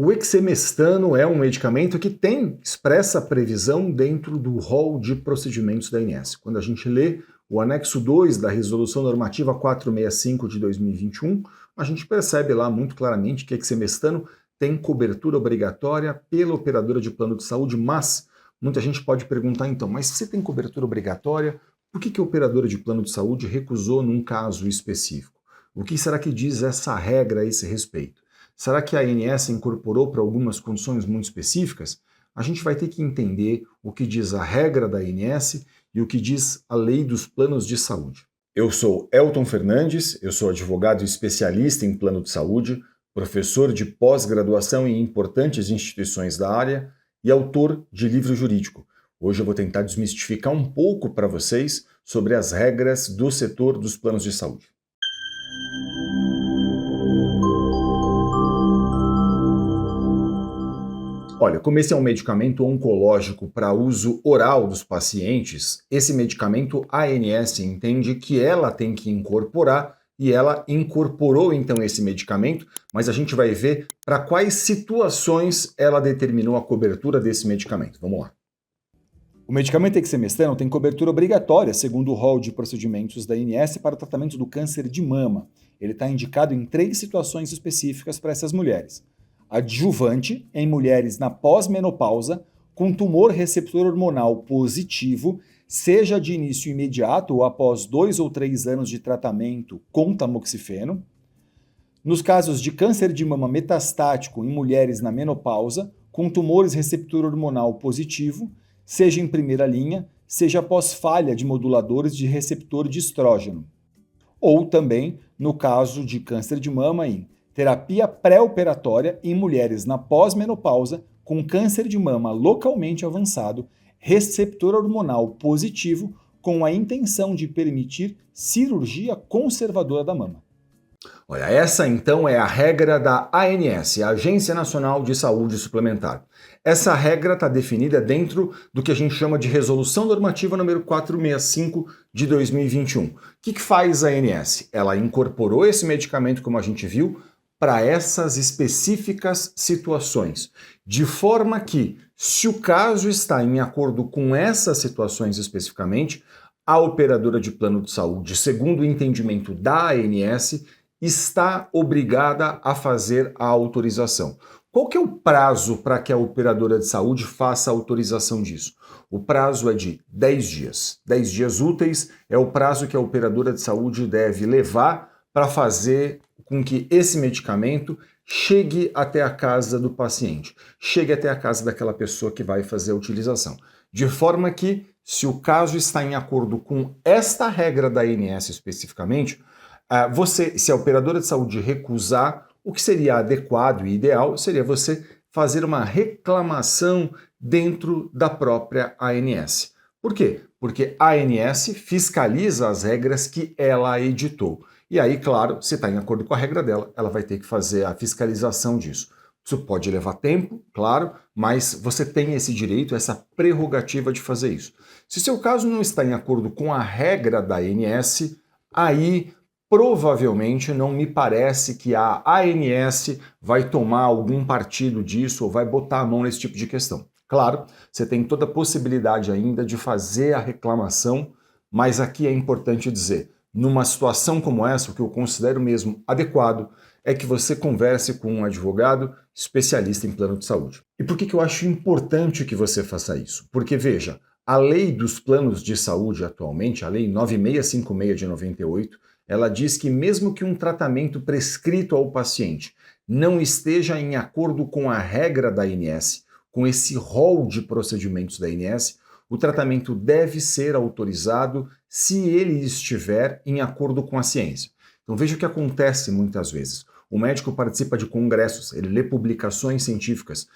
O exemestano é um medicamento que tem expressa previsão dentro do rol de procedimentos da ANS. Quando a gente lê o anexo 2 da Resolução Normativa 465 de 2021, a gente percebe lá muito claramente que exemestano tem cobertura obrigatória pela operadora de plano de saúde, mas muita gente pode perguntar então, mas se tem cobertura obrigatória, por que a operadora de plano de saúde recusou num caso específico? O que será que diz essa regra a esse respeito? Será que a ANS incorporou para algumas condições muito específicas? A gente vai ter que entender o que diz a regra da ANS e o que diz a lei dos planos de saúde. Eu sou Elton Fernandes, eu sou advogado especialista em plano de saúde, professor de pós-graduação em importantes instituições da área e autor de livro jurídico. Hoje eu vou tentar desmistificar um pouco para vocês sobre as regras do setor dos planos de saúde. Olha, como esse é um medicamento oncológico para uso oral dos pacientes, esse medicamento a ANS entende que ela tem que incorporar e ela incorporou então esse medicamento, mas a gente vai ver para quais situações ela determinou a cobertura desse medicamento. Vamos lá. O medicamento exemestano tem cobertura obrigatória, segundo o rol de procedimentos da ANS, para o tratamento do câncer de mama. Ele está indicado em 3 situações específicas para essas mulheres. Adjuvante em mulheres na pós-menopausa com tumor receptor hormonal positivo, seja de início imediato ou após 2 ou 3 anos de tratamento com tamoxifeno. Nos casos de câncer de mama metastático em mulheres na menopausa com tumores receptor hormonal positivo, seja em primeira linha, seja após falha de moduladores de receptor de estrógeno. Ou também no caso de câncer de mama em terapia pré-operatória em mulheres na pós-menopausa com câncer de mama localmente avançado, receptor hormonal positivo, com a intenção de permitir cirurgia conservadora da mama. Olha, essa então é a regra da ANS, a Agência Nacional de Saúde Suplementar. Essa regra está definida dentro do que a gente chama de Resolução Normativa número 465 de 2021. O que faz a ANS? Ela incorporou esse medicamento, como a gente viu, para essas específicas situações, de forma que, se o caso está em acordo com essas situações especificamente, a operadora de plano de saúde, segundo o entendimento da ANS, está obrigada a fazer a autorização. Qual que é o prazo para que a operadora de saúde faça a autorização disso? O prazo é de 10 dias. 10 dias úteis é o prazo que a operadora de saúde deve levar para fazer com que esse medicamento chegue até a casa do paciente, chegue até a casa daquela pessoa que vai fazer a utilização. De forma que, se o caso está em acordo com esta regra da ANS especificamente, se a operadora de saúde recusar, o que seria adequado e ideal seria você fazer uma reclamação dentro da própria ANS. Por quê? Porque a ANS fiscaliza as regras que ela editou. E aí, claro, se está em acordo com a regra dela, ela vai ter que fazer a fiscalização disso. Isso pode levar tempo, claro, mas você tem esse direito, essa prerrogativa de fazer isso. Se seu caso não está em acordo com a regra da ANS, aí provavelmente não me parece que a ANS vai tomar algum partido disso ou vai botar a mão nesse tipo de questão. Claro, você tem toda a possibilidade ainda de fazer a reclamação, mas aqui é importante dizer, numa situação como essa, o que eu considero mesmo adequado é que você converse com um advogado especialista em plano de saúde. E por que eu acho importante que você faça isso? Porque, veja, a lei dos planos de saúde atualmente, a lei 9656 de 98, ela diz que mesmo que um tratamento prescrito ao paciente não esteja em acordo com a regra da ANS, com esse rol de procedimentos da ANS, o tratamento deve ser autorizado se ele estiver em acordo com a ciência. Então veja o que acontece muitas vezes. O médico participa de congressos, ele lê publicações científicas,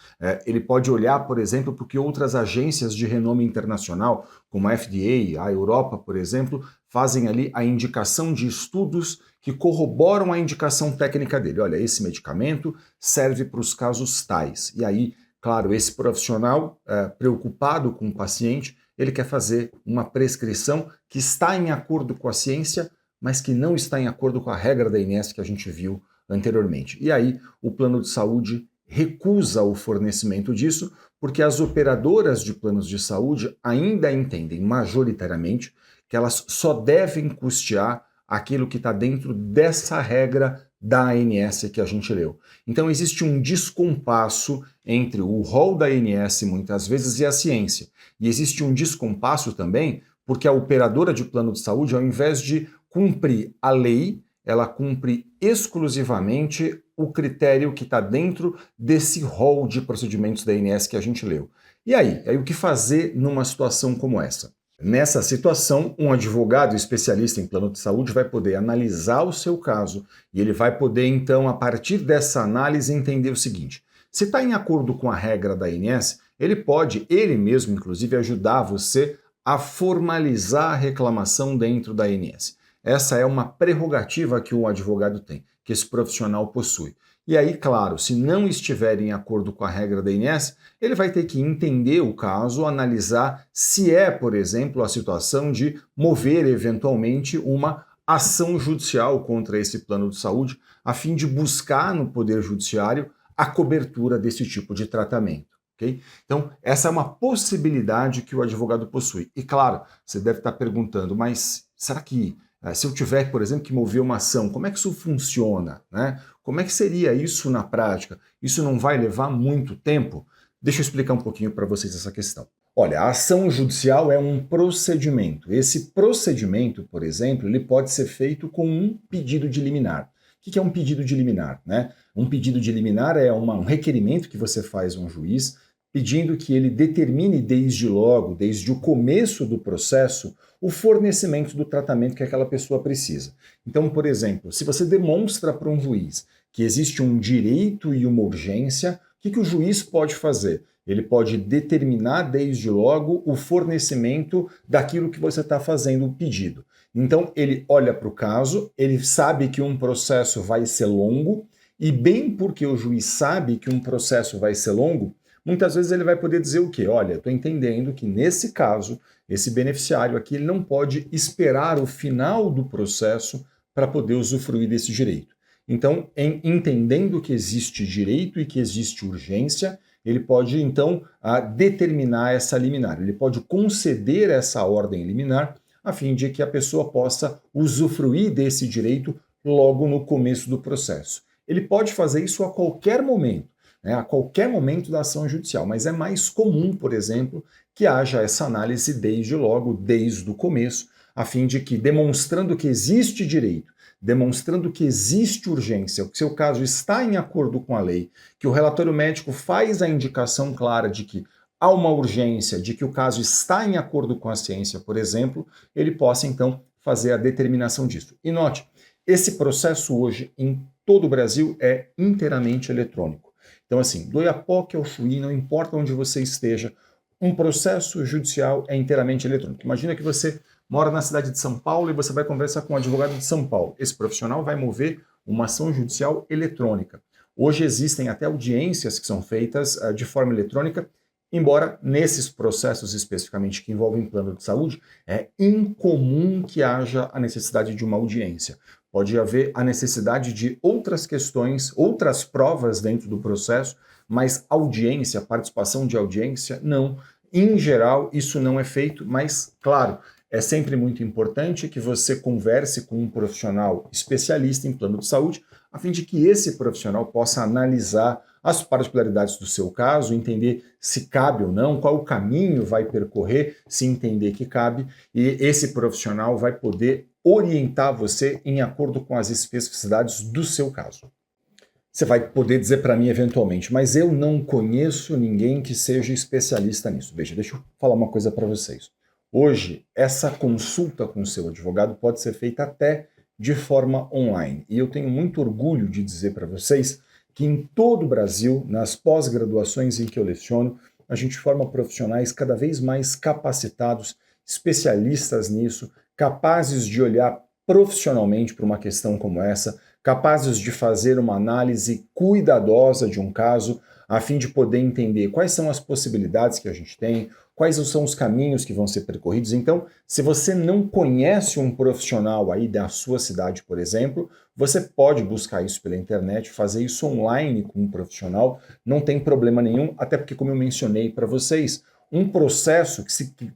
ele pode olhar, por exemplo, para o que outras agências de renome internacional, como a FDA, a Europa, por exemplo, fazem ali a indicação de estudos que corroboram a indicação técnica dele. Olha, esse medicamento serve para os casos tais. E aí, claro, esse profissional preocupado com o paciente, ele quer fazer uma prescrição que está em acordo com a ciência, mas que não está em acordo com a regra da ANS que a gente viu anteriormente. E aí o plano de saúde recusa o fornecimento disso porque as operadoras de planos de saúde ainda entendem majoritariamente que elas só devem custear aquilo que está dentro dessa regra da ANS que a gente leu. Então existe um descompasso entre o rol da ANS muitas vezes e a ciência. E existe um descompasso também porque a operadora de plano de saúde, ao invés de cumprir a lei, ela cumpre exclusivamente o critério que está dentro desse rol de procedimentos da ANS que a gente leu. E aí o que fazer numa situação como essa? Nessa situação, um advogado especialista em plano de saúde vai poder analisar o seu caso e ele vai poder, então, a partir dessa análise, entender o seguinte: se está em acordo com a regra da ANS, ele pode, ele mesmo, inclusive, ajudar você a formalizar a reclamação dentro da ANS. Essa é uma prerrogativa que o advogado tem, que esse profissional possui. E aí, claro, se não estiver em acordo com a regra da ANS, ele vai ter que entender o caso, analisar se é, por exemplo, a situação de mover eventualmente uma ação judicial contra esse plano de saúde, a fim de buscar no Poder Judiciário a cobertura desse tipo de tratamento. Okay? Então, essa é uma possibilidade que o advogado possui. E claro, você deve estar perguntando, mas será que se eu tiver, por exemplo, que mover uma ação, como é que isso funciona, né? Como é que seria isso na prática? Isso não vai levar muito tempo? Deixa eu explicar um pouquinho para vocês essa questão. Olha, a ação judicial é um procedimento. Esse procedimento, por exemplo, ele pode ser feito com um pedido de liminar. O que é um pedido de liminar, né? Um pedido de liminar é um requerimento que você faz a um juiz pedindo que ele determine desde logo, desde o começo do processo, o fornecimento do tratamento que aquela pessoa precisa. Então, por exemplo, se você demonstra para um juiz que existe um direito e uma urgência, o que o juiz pode fazer? Ele pode determinar desde logo o fornecimento daquilo que você está fazendo o pedido. Então, ele olha para o caso, ele sabe que um processo vai ser longo, e bem porque o juiz sabe que um processo vai ser longo, muitas vezes ele vai poder dizer o quê? Olha, estou entendendo que nesse caso, esse beneficiário aqui ele não pode esperar o final do processo para poder usufruir desse direito. Então, entendendo que existe direito e que existe urgência, ele pode, então, determinar essa liminar. Ele pode conceder essa ordem liminar a fim de que a pessoa possa usufruir desse direito logo no começo do processo. Ele pode fazer isso a qualquer momento, né, a qualquer momento da ação judicial, mas é mais comum, por exemplo, que haja essa análise desde logo, desde o começo, a fim de que, demonstrando que existe direito, demonstrando que existe urgência, que seu caso está em acordo com a lei, que o relatório médico faz a indicação clara de que há uma urgência, de que o caso está em acordo com a ciência, por exemplo, ele possa então fazer a determinação disso. E note, esse processo hoje em todo o Brasil é inteiramente eletrônico. Então assim, do Oiapoque ao Chuí, não importa onde você esteja, um processo judicial é inteiramente eletrônico. Imagina que você mora na cidade de São Paulo e você vai conversar com um advogado de São Paulo. Esse profissional vai mover uma ação judicial eletrônica. Hoje existem até audiências que são feitas de forma eletrônica, embora nesses processos especificamente que envolvem plano de saúde, é incomum que haja a necessidade de uma audiência. Pode haver a necessidade de outras questões, outras provas dentro do processo, mas audiência, participação de audiência, não. Em geral, isso não é feito, mas, claro, é sempre muito importante que você converse com um profissional especialista em plano de saúde, a fim de que esse profissional possa analisar as particularidades do seu caso, entender se cabe ou não, qual o caminho vai percorrer, se entender que cabe, e esse profissional vai poder orientar você em acordo com as especificidades do seu caso. Você vai poder dizer para mim eventualmente, mas eu não conheço ninguém que seja especialista nisso. Veja, deixa eu falar uma coisa para vocês. Hoje, essa consulta com o seu advogado pode ser feita até de forma online. E eu tenho muito orgulho de dizer para vocês que em todo o Brasil, nas pós-graduações em que eu leciono, a gente forma profissionais cada vez mais capacitados, especialistas nisso, capazes de olhar profissionalmente para uma questão como essa, capazes de fazer uma análise cuidadosa de um caso, a fim de poder entender quais são as possibilidades que a gente tem, quais são os caminhos que vão ser percorridos. Então, se você não conhece um profissional aí da sua cidade, por exemplo, você pode buscar isso pela internet, fazer isso online com um profissional, não tem problema nenhum, até porque, como eu mencionei para vocês, um processo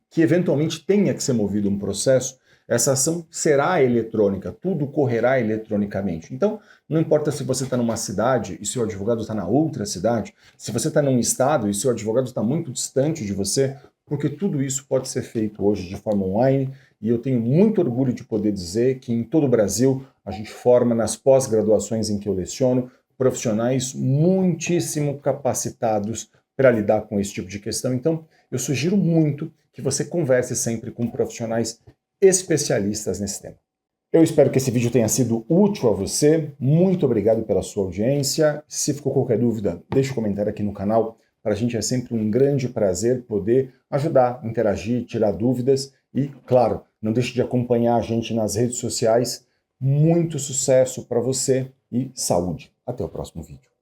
que eventualmente tenha que ser movido um processo, essa ação será eletrônica, tudo correrá eletronicamente. Então, não importa se você está numa cidade e seu advogado está na outra cidade, se você está num estado e seu advogado está muito distante de você, porque tudo isso pode ser feito hoje de forma online, e eu tenho muito orgulho de poder dizer que em todo o Brasil a gente forma nas pós-graduações em que eu leciono profissionais muitíssimo capacitados para lidar com esse tipo de questão. Então, eu sugiro muito que você converse sempre com profissionais especialistas nesse tema. Eu espero que esse vídeo tenha sido útil a você. Muito obrigado pela sua audiência. Se ficou qualquer dúvida, deixe um comentário aqui no canal. Para a gente é sempre um grande prazer poder ajudar, interagir, tirar dúvidas e, claro, não deixe de acompanhar a gente nas redes sociais. Muito sucesso para você e saúde. Até o próximo vídeo.